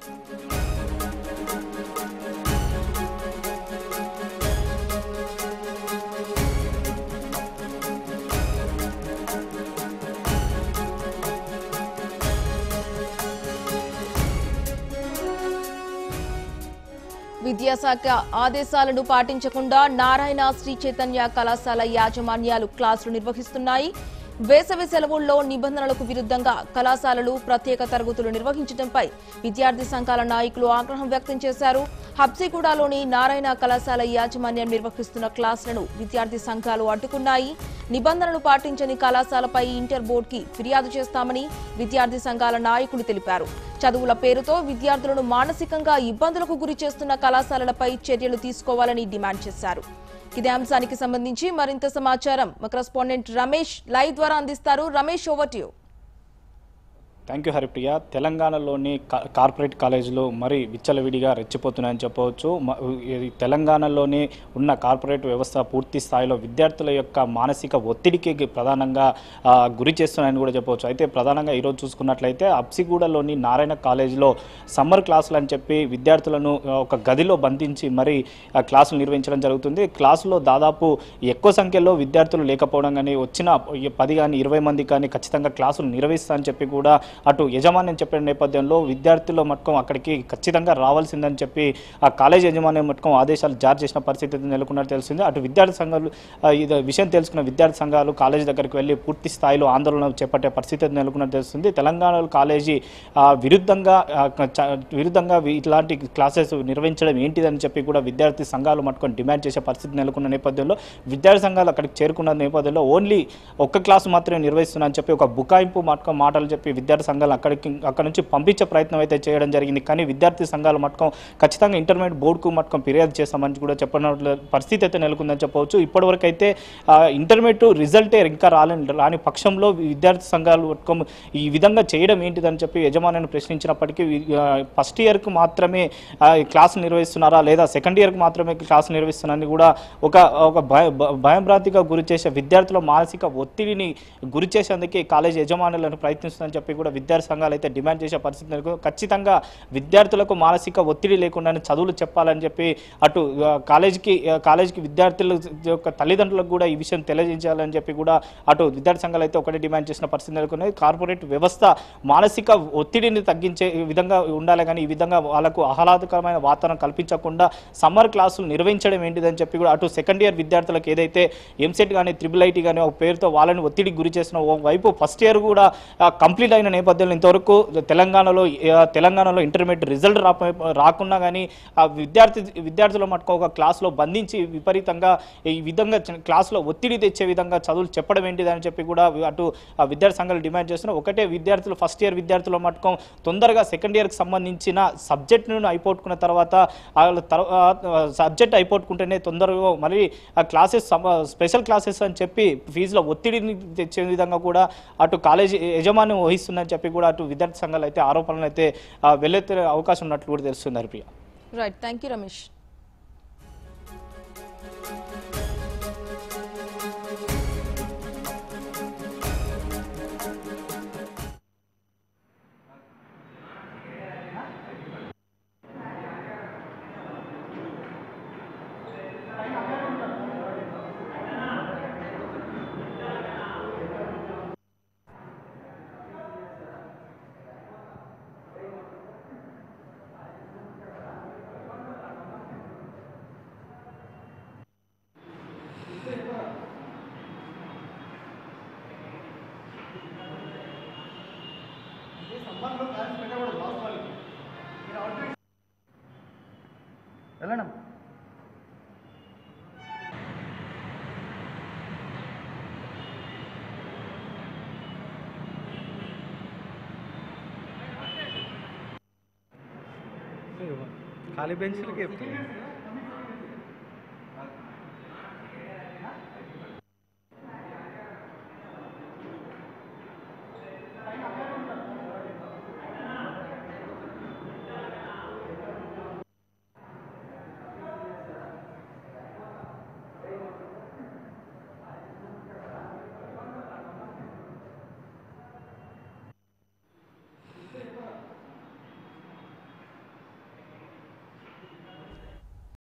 విద్యాశాఖ ఆదేశాలను పాటించకుండా నారాయణ శ్రీ చైతన్య కళాశాల యాజమాన్యాలు క్లాసులు నిర్వహిస్తున్నాయి. వేసవి సెలవుల్లో నిబంధనలకు విరుద్ధంగా కళాశాలలు ప్రత్యేక తరగతులు నిర్వహించడంపై విద్యార్థి సంఘాల నాయకులు ఆగ్రహం వ్యక్తం చేశారు. హబ్సిగూడలోని నారాయణ కళాశాల యాజమాన్యం నిర్వహిస్తున్న క్లాసులను విద్యార్థి సంఘాలు అడ్డుకున్నాయి. నిబంధనలు పాటించని కళాశాలపై ఇంటర్ బోర్డుకి ఫిర్యాదు చేస్తామని విద్యార్థి సంఘాల నాయకులు తెలిపారు. చదువుల పేరుతో విద్యార్థులను మానసికంగా ఇబ్బందులకు గురి చేస్తున్న కళాశాలలపై చర్యలు తీసుకోవాలని డిమాండ్ చేశారు. ఇదే అంశానికి సంబంధించి మరింత సమాచారం మా కరెస్పాండెంట్ రమేష్ లైవ్ ద్వారా అందిస్తారు. Ramesh, over to you. Thank you Haripriya. తెలంగాణలోని కార్పొరేట్ కాలేజీలు మరి విచ్చలవిడిగా రెచ్చిపోతున్నాయని చెప్పవచ్చు. తెలంగాణలోని ఉన్న కార్పొరేట్ వ్యవస్థ పూర్తి స్థాయిలో విద్యార్థుల యొక్క మానసిక ఒత్తిడికి ప్రధానంగా గురి చేస్తున్నాయని కూడా చెప్పవచ్చు. అయితే ప్రధానంగా ఈరోజు చూసుకున్నట్లయితే హబ్సిగూడలోని నారాయణ కాలేజీలో సమ్మర్ క్లాసులు అని చెప్పి విద్యార్థులను ఒక గదిలో బంధించి మరి క్లాసులు నిర్వహించడం జరుగుతుంది. క్లాసులో దాదాపు ఎక్కువ సంఖ్యలో విద్యార్థులు లేకపోవడం కానీ వచ్చిన 10 కానీ 20 మంది కానీ ఖచ్చితంగా క్లాసులు నిర్వహిస్తా అని చెప్పి కూడా అటు యజమాన్యం చెప్పిన నేపథ్యంలో విద్యార్థుల మట్టుకం అక్కడికి ఖచ్చితంగా రావాల్సిందని చెప్పి ఆ కాలేజ్ యజమాన్యం మట్టుకం ఆదేశాలు జారీ చేసిన పరిస్థితి నెలకొన్నట్టు తెలిసింది. అటు విద్యార్థి సంఘాలు ఇది విషయం తెలుసుకున్న విద్యార్థి సంఘాలు కాలేజీ దగ్గరికి వెళ్ళి పూర్తి స్థాయిలో ఆందోళన చేపట్టే పరిస్థితి నెలకొన్నట్టు తెలుస్తుంది. తెలంగాణలో కాలేజీ విరుద్ధంగా ఇట్లాంటి క్లాసెస్ నిర్వహించడం ఏంటిదని చెప్పి కూడా విద్యార్థి సంఘాలు మట్టుకొని డిమాండ్ చేసే పరిస్థితి నెలకొన్న నేపథ్యంలో విద్యార్థి సంఘాలు అక్కడికి చేరుకున్న నేపథ్యంలో ఓన్లీ ఒక్క క్లాసు మాత్రమే నిర్వహిస్తున్నారని చెప్పి ఒక బుకాయింపు మట్టుకం మాటలు చెప్పి విద్యార్థి సంఘాలు అక్కడ నుంచి పంపించే ప్రయత్నం అయితే చేయడం జరిగింది. కానీ విద్యార్థి సంఘాల మట్టుకం ఖచ్చితంగా ఇంటర్మీడియట్ బోర్డుకు మట్టుకం ఫిర్యాదు చేస్తామని కూడా చెప్పిన పరిస్థితి అయితే నెలకొందని చెప్పవచ్చు. ఇప్పటివరకు అయితే ఇంటర్మీడియట్ రిజల్టే ఇంకా రాని పక్షంలో విద్యార్థి సంఘాలు మట్టుకం ఈ విధంగా చేయడం ఏంటిదని చెప్పి యజమానిని ప్రశ్నించినప్పటికీ ఫస్ట్ ఇయర్కు మాత్రమే క్లాసులు నిర్వహిస్తున్నారా లేదా సెకండ్ ఇయర్కి మాత్రమే క్లాసులు నిర్వహిస్తున్నారని కూడా ఒక భయంభ్రాంతిగా గురి చేసే విద్యార్థుల మానసిక ఒత్తిడిని గురి చేసేందుకే కాలేజ్ యజమానులను ప్రయత్నిస్తుందని చెప్పి కూడా విద్యార్థి సంఘాలు అయితే డిమాండ్ చేసే పరిస్థితి ఖచ్చితంగా విద్యార్థులకు మానసిక ఒత్తిడి లేకుండా చదువులు చెప్పాలని చెప్పి అటు కాలేజీకి విద్యార్థుల యొక్క తల్లిదండ్రులకు కూడా ఈ విషయం తెలియజేయాలని చెప్పి కూడా అటు విద్యార్థి సంఘాలు అయితే ఒకటే డిమాండ్ చేసిన పరిస్థితి నెలకొన్నాయి. కార్పొరేట్ వ్యవస్థ మానసిక ఒత్తిడిని తగ్గించే విధంగా ఉండాలి, కానీ ఈ విధంగా వాళ్ళకు ఆహ్లాదకరమైన వాతావరణం కల్పించకుండా సమ్మర్ క్లాసులు నిర్వహించడం ఏంటిదని చెప్పి కూడా అటు సెకండ్ ఇయర్ విద్యార్థులకు ఏదైతే ఎంసెట్ కానీ IIIT కానీ ఒక పేరుతో వాళ్ళని ఒత్తిడికి గురి చేసిన వైపు ఫస్ట్ ఇయర్ కూడా కంప్లీట్ అయిన నేపథ్యంలో ఇంతవరకు తెలంగాణలో ఇంటర్మీడియట్ రిజల్ట్ రాకున్నా కానీ ఆ విద్యార్థుల మటుకు ఒక క్లాసులో బంధించి విపరీతంగా ఈ విధంగా క్లాసులో ఒత్తిడి తెచ్చే విధంగా చదువులు చెప్పడం ఏంటిదని చెప్పి కూడా అటు విద్యార్థి సంఘాలు డిమాండ్ చేస్తున్నారు. ఒకటే విద్యార్థులు ఫస్ట్ ఇయర్ విద్యార్థుల మటుకం తొందరగా సెకండ్ ఇయర్కి సంబంధించిన సబ్జెక్టును అయిపోట్టుకున్న తర్వాత సబ్జెక్ట్ అయిపోట్టుకుంటేనే తొందరగా మళ్ళీ ఆ క్లాసెస్ స్పెషల్ క్లాసెస్ అని చెప్పి ఫీజులో ఒత్తిడిని తెచ్చే విధంగా కూడా అటు కాలేజీ యజమాన్యం వహిస్తుందని చెప్పి కూడా అటు విద్యార్థి సంఘాలు అయితే ఆరోపణలు అయితే వెళ్ళెత్తే అవకాశం ఉన్నట్లు కూడా తెలుస్తుంది Haripriya. Right, thank you Ramesh. వెళ్ళండి. ఖాళీ బెంచ్లకి చెప్తాను.